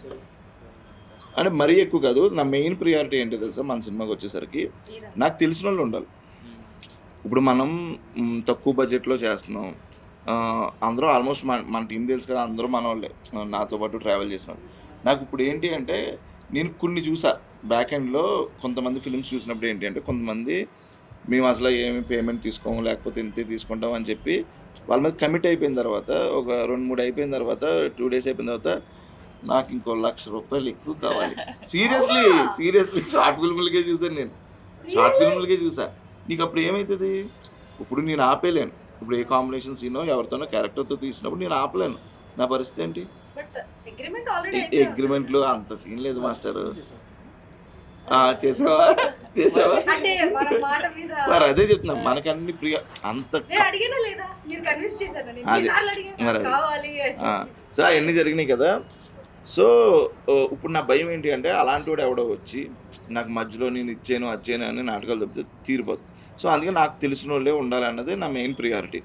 చేశారు? అంటే మరీ ఎక్కువ కాదు. నా మెయిన్ ప్రియారిటీ ఏంటో తెలుసా మన సినిమాకొచ్చేసరికి, నాకు తెలిసినోళ్ళు ఉండాలి. హ్మ్. ఇప్పుడు మనం తక్కువ బడ్జెట్‌లో చేస్తున్నాం. అందరూ ఆల్మోస్ట్ మన మన టీమ్ తెలుసు కదా! అందరూ మనోళ్ళే. నాతో పాటు ట్రావెల్ చేసినోళ్ళు. నాకిప్పుడు ఏంటి అంటే, నేను కొన్ని చూసా. బ్యాక్ ఎండ్‌లో కొంతమంది ఫిల్మ్స్ చూసినప్పుడు ఏంటి అంటే, కొంతమంది మేమసల ఏమి పేమెంట్ తీసుకోము, లేకపోతే ఇంతే తీసుకుంటాం అని చెప్పి, వాళ్ళ మీద కమిట్ అయిపోయిన తర్వాత, ఒక 2, 3 అయిపోయిన తర్వాత, 2 డేస్ అయిపోయిన తర్వాత, నాకింకో రూ. 1,00,000 ఎక్కువ కావాలి. సీరియస్‌లీ, అవునా? సీరియస్‌లీ షార్ట్ ఫిల్మ్‌లకే చూసాను నేను. Short really? ఫిల్మ్‌లకే చూసా. నీకప్పుడు ఏమైతది? ఇప్పుడు నేను ఆపేయలేను. ఇప్పుడు ఏ కాంబినేషన్ సీనో ఎవరితోనో క్యారెక్టర్‌తో తీసినప్పుడు నేను ఆపలేను. నా పరిస్థితి ఏంటి? బట్ అగ్రీమెంట్ ఆల్రెడీ అయిపోయి ఉంటది అగ్రీమెంట్‌లో కదా! అంత సీన్ లేదు మాస్టరు. నువ్వు చేసావా? చేసావా? చేసావా? అంటే మన మాట మీద మరదే చెప్తున్నా. మనకన్ని అంత నేను అడిగానా లేదా? మీరు కన్విన్స్ చేశారా? నేను ఎన్ని అది. సార్లు అడిగా నాకు మరది. కావాలి అని ఆ! చెప్పి. సో, అయన్నీ జరిగినాయి కదా! సో, ఇప్పుడు నా భయం ఏంటి అంటే, అలాంటోడు ఎవడో వచ్చి, నాకు మధ్యలో నేను ఇచ్చాను, అది చేయను అని నాటకాలు చెప్తే తీరిపోద్ది. సో, అందుకే నాకు తెలిసినోళ్ళే ఉండాలన్నదే నా మెయిన్ ప్రియారిటీ.